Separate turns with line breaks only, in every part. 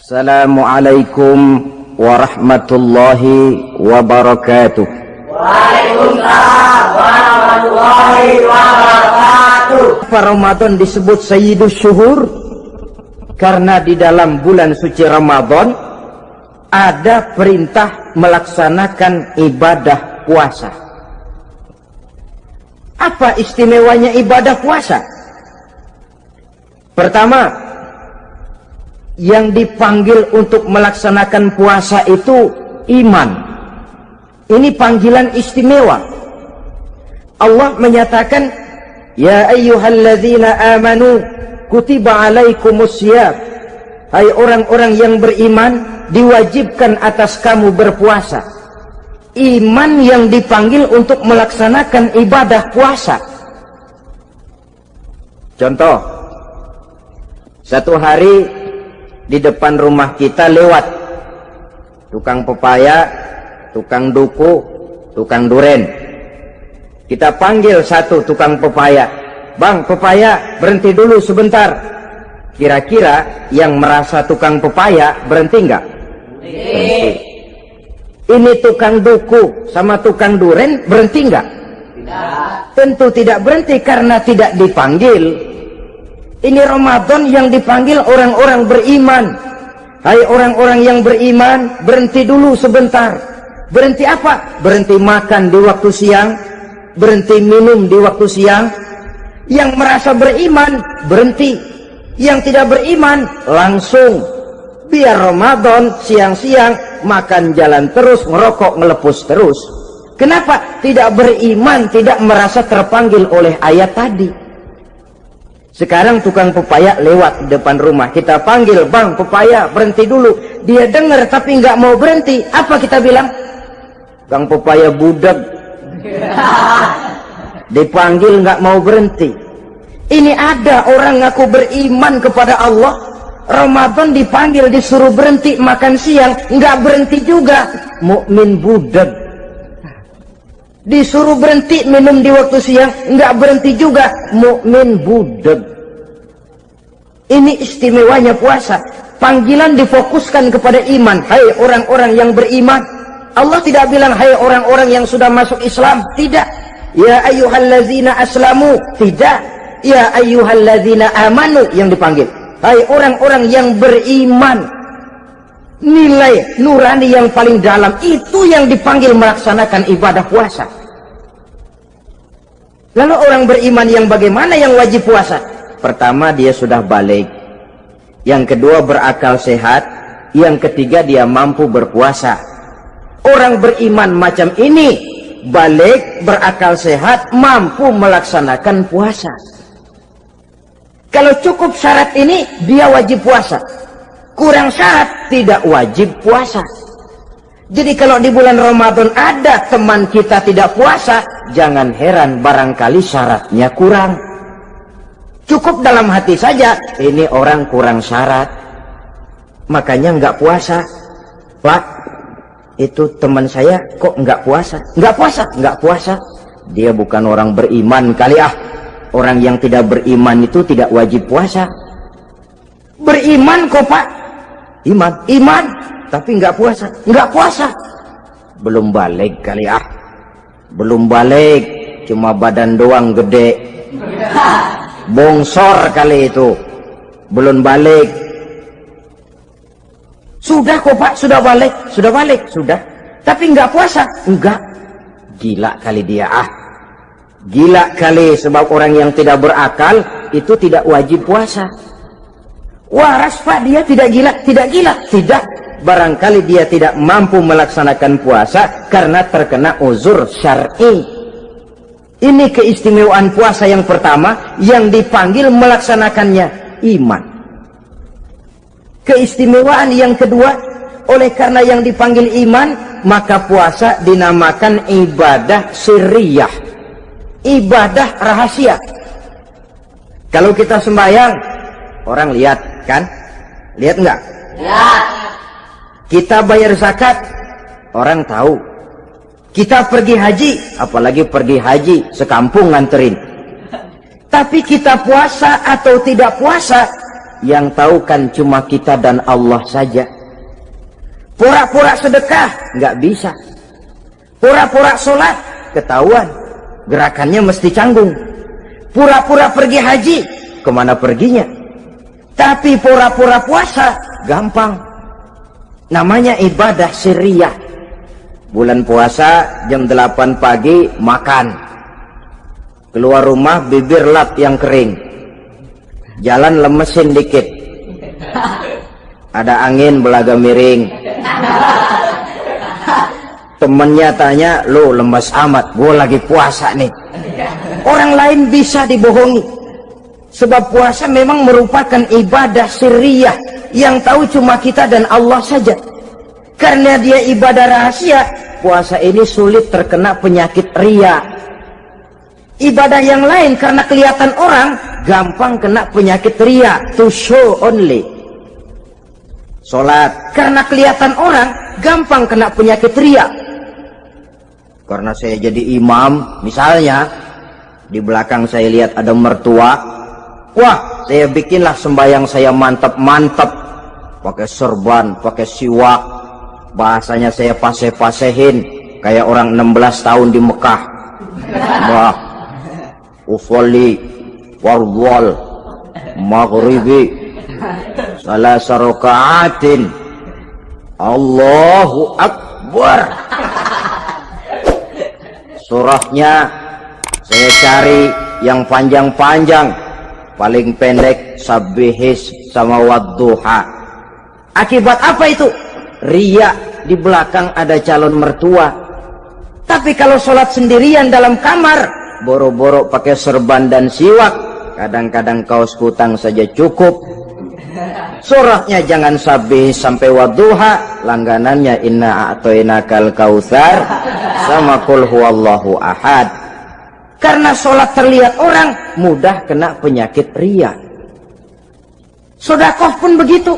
Assalamualaikum warahmatullahi wabarakatuh.
Waalaikumsalam warahmatullahi wabarakatuh.
Ramadan disebut Sayyidus Syuhur karena di dalam bulan suci Ramadan ada perintah melaksanakan ibadah puasa. Apa istimewanya ibadah puasa? Pertama, yang dipanggil untuk melaksanakan puasa itu iman. Ini panggilan istimewa. Allah menyatakan, ya ayyuhalladzina amanu kutiba alaikumussyam. Hai orang-orang yang beriman, diwajibkan atas kamu berpuasa. Iman yang dipanggil untuk melaksanakan ibadah puasa. Contoh, satu hari di depan rumah kita lewat tukang pepaya, tukang duku, tukang duren. Kita panggil satu tukang pepaya, "Bang, pepaya, berhenti dulu sebentar." Kira-kira yang merasa tukang pepaya berhenti enggak? Berhenti. Ini tukang duku sama tukang duren berhenti enggak? Tidak. Tentu tidak berhenti karena tidak dipanggil. Ini Ramadan yang dipanggil orang-orang beriman. Hai orang-orang yang beriman, berhenti dulu sebentar. Berhenti apa? Berhenti makan di waktu siang, berhenti minum di waktu siang. Yang merasa beriman, berhenti. Yang tidak beriman, langsung. Biar Ramadan siang-siang makan jalan terus, ngerokok, ngelepus terus. Kenapa? Tidak beriman, tidak merasa terpanggil oleh ayat tadi. Sekarang tukang pepaya lewat di depan rumah, kita panggil, "Bang, pepaya, berhenti dulu." Dia dengar tapi nggak mau berhenti. Apa kita bilang? "Bang, pepaya budak." Dipanggil nggak mau berhenti. Ini ada orang ngaku beriman kepada Allah, Ramadan dipanggil disuruh berhenti makan siang, nggak berhenti juga. Mukmin budak. Disuruh berhenti minum di waktu siang, nggak berhenti juga. Mukmin budak. Ini istimewanya puasa. Panggilan difokuskan kepada iman. Hai orang-orang yang beriman. Allah tidak bilang hai orang-orang yang sudah masuk Islam. Tidak. Ya ayyuhalladzina aslamu. Tidak. Ya ayyuhalladzina amanu yang dipanggil. Hai orang-orang yang beriman. Nilai nurani yang paling dalam itu yang dipanggil melaksanakan ibadah puasa. Lalu orang beriman yang bagaimana yang wajib puasa? Pertama, dia sudah balik. Yang kedua, berakal sehat. Yang ketiga, dia mampu berpuasa. Orang beriman macam ini balik, berakal sehat, mampu melaksanakan puasa. Kalau cukup syarat ini, dia wajib puasa. Kurang syarat, tidak wajib puasa. Jadi kalau di bulan Ramadan ada teman kita tidak puasa, jangan heran barangkali syaratnya kurang. Cukup dalam hati saja, ini orang kurang syarat, makanya nggak puasa. Pak, itu teman saya kok nggak puasa? Nggak puasa, nggak puasa. Dia bukan orang beriman kali ah. Orang yang tidak beriman itu tidak wajib puasa. Beriman kok Pak? Iman, tapi nggak puasa, nggak puasa. Belum balik kali ah, belum balik, cuma badan doang gede, bongsor kali itu, belum balik. Sudah kok Pak, sudah balik, sudah, tapi nggak puasa, enggak. Gila kali dia ah, gila kali, sebab orang yang tidak berakal itu tidak wajib puasa. Waras Pak, dia tidak gila, tidak. Barangkali dia tidak mampu melaksanakan puasa karena terkena uzur syar'i. Ini keistimewaan puasa yang pertama yang dipanggil melaksanakannya iman. Keistimewaan yang kedua, oleh karena yang dipanggil iman, maka puasa dinamakan ibadah sirriyah, ibadah rahasia. Kalau kita sembahyang, orang lihat kan? Lihat enggak?
Lihat.
Kita bayar zakat, orang tahu. Kita pergi haji, apalagi pergi haji sekampung nganterin. Tapi kita puasa atau tidak puasa, yang tahu kan cuma kita dan Allah saja. Pura-pura sedekah nggak bisa. Pura-pura sholat ketahuan, gerakannya mesti canggung. Pura-pura pergi haji, kemana perginya? Tapi pura-pura puasa gampang. Namanya ibadah sirriyah. Bulan puasa jam 8 pagi makan. Keluar rumah bibir lap yang kering. Jalan lemesin dikit. Ada angin belaga miring. Temennya tanya, "Lu lemes amat, gue lagi puasa nih." Orang lain bisa dibohongi. Sebab puasa memang merupakan ibadah sirriyah yang tahu cuma kita dan Allah saja. Karena dia ibadah rahasia, puasa ini sulit terkena penyakit riya. Ibadah yang lain karena kelihatan orang gampang kena penyakit riya, to show only. Sholat karena kelihatan orang gampang kena penyakit riya. Karena saya jadi imam, misalnya di belakang saya lihat ada mertua, wah saya bikinlah sembahyang saya mantap-mantap, pakai serban, pakai siwak, bahasanya saya paseh-pasehin kayak orang 16 tahun di Mekah. Wah, usolli warwal maghribi salasa raka'atin Allahu Akbar. Surahnya saya cari yang panjang-panjang, paling pendek sabbihis sama wadduha. Akibat apa itu? Riya, di belakang ada calon mertua. Tapi kalau sholat sendirian dalam kamar, boro-boro pakai serban dan siwak, kadang-kadang kaos kutang saja cukup. Surahnya jangan sabbih sampai wadduha, langganannya inna a'toinakal kautsar sama qul huwallahu ahad. Karena sholat terlihat orang mudah kena penyakit riya. Sedekah pun begitu.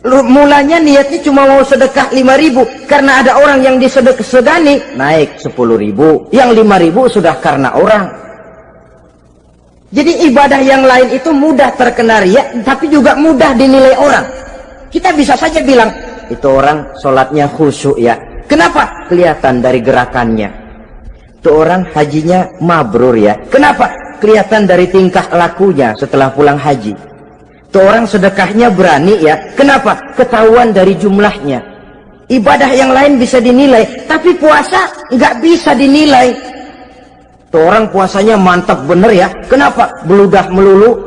Mulanya niatnya cuma mau sedekah 5.000, karena ada orang yang disedekahani naik 10.000, yang 5.000 sudah karena orang. Jadi ibadah yang lain itu mudah terkena riya, tapi juga mudah dinilai orang. Kita bisa saja bilang, itu orang sholatnya khusyuk ya. Kenapa? Kelihatan dari gerakannya. Itu orang hajinya mabrur ya. Kenapa? Kelihatan dari tingkah lakunya setelah pulang haji. Itu orang sedekahnya berani ya. Kenapa? Ketahuan dari jumlahnya. Ibadah yang lain bisa dinilai, tapi puasa nggak bisa dinilai. Tuh orang puasanya mantap bener ya. Kenapa? Beludah melulu.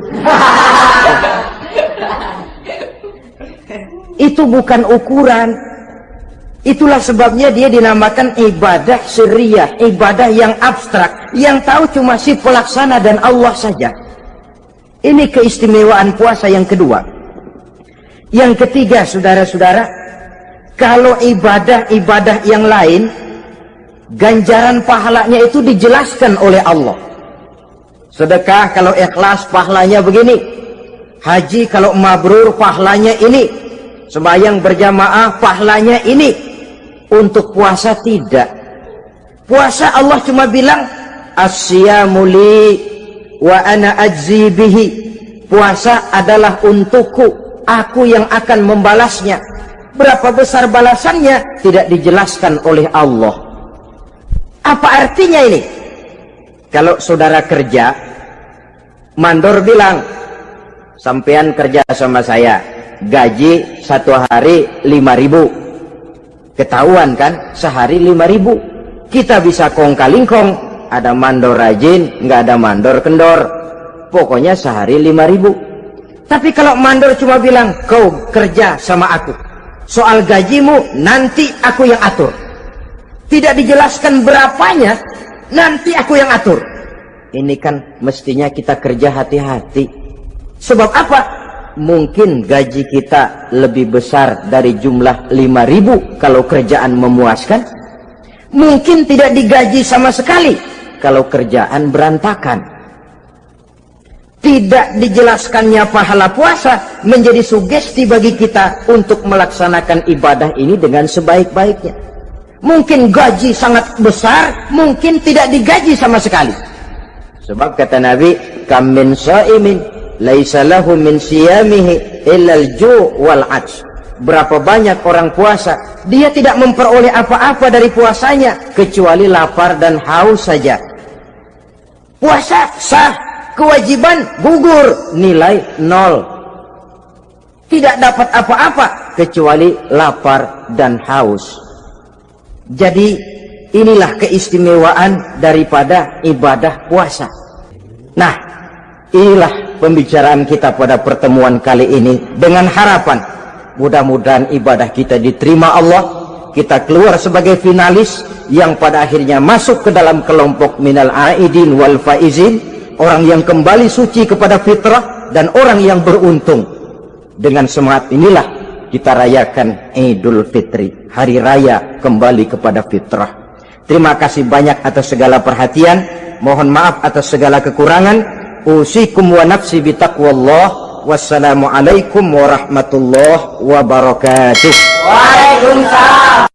Itu bukan ukuran. Itulah sebabnya dia dinamakan ibadah sirriyah, ibadah yang abstrak, yang tahu cuma si pelaksana dan Allah saja. Ini keistimewaan puasa yang kedua. Yang ketiga, saudara-saudara, kalau ibadah-ibadah yang lain, ganjaran pahalanya itu dijelaskan oleh Allah. Sedekah kalau ikhlas pahalanya begini. Haji kalau mabrur pahalanya ini. Sembahyang berjamaah pahalanya ini. Untuk puasa tidak. Puasa Allah cuma bilang as-siyamu li wa ana ajzi bihi. Puasa adalah untukku, aku yang akan membalasnya. Berapa besar balasannya tidak dijelaskan oleh Allah. Apa artinya ini? Kalau saudara kerja, mandor bilang, sampean kerja sama saya, gaji 1 hari 5.000. Ketahuan kan, sehari 5.000. Kita bisa kong-kalingkong, ada mandor rajin, nggak ada mandor kendor. Pokoknya sehari 5.000. Tapi kalau mandor cuma bilang, kau kerja sama aku, soal gajimu nanti aku yang atur. Tidak dijelaskan berapanya, nanti aku yang atur. Ini kan mestinya kita kerja hati-hati. Sebab apa? Mungkin gaji kita lebih besar dari jumlah 5.000 kalau kerjaan memuaskan. Mungkin tidak digaji sama sekali kalau kerjaan berantakan. Tidak dijelaskannya pahala puasa menjadi sugesti bagi kita untuk melaksanakan ibadah ini dengan sebaik-baiknya. Mungkin gaji sangat besar, mungkin tidak digaji sama sekali. Sebab kata Nabi, kam min shaimin laisa lahu min siyamihi illal ju' wal 'atsh. Berapa banyak orang puasa, dia tidak memperoleh apa-apa dari puasanya kecuali lapar dan haus saja. Puasa sah, kewajiban gugur, nilai 0. Tidak dapat apa-apa kecuali lapar dan haus. Jadi inilah keistimewaan daripada ibadah puasa. Nah, inilah pembicaraan kita pada pertemuan kali ini, dengan harapan mudah-mudahan ibadah kita diterima Allah, kita keluar sebagai finalis yang pada akhirnya masuk ke dalam kelompok minal aidin wal faizin, orang yang kembali suci kepada fitrah dan orang yang beruntung. Dengan semangat inilah kita rayakan Idul Fitri, hari raya kembali kepada fitrah. Terima kasih banyak atas segala perhatian, mohon maaf atas segala kekurangan. Usikum wa nafsi bitaqwallah. Wassalamualaikum warahmatullahi wabarakatuh.
Waalaikumsalam.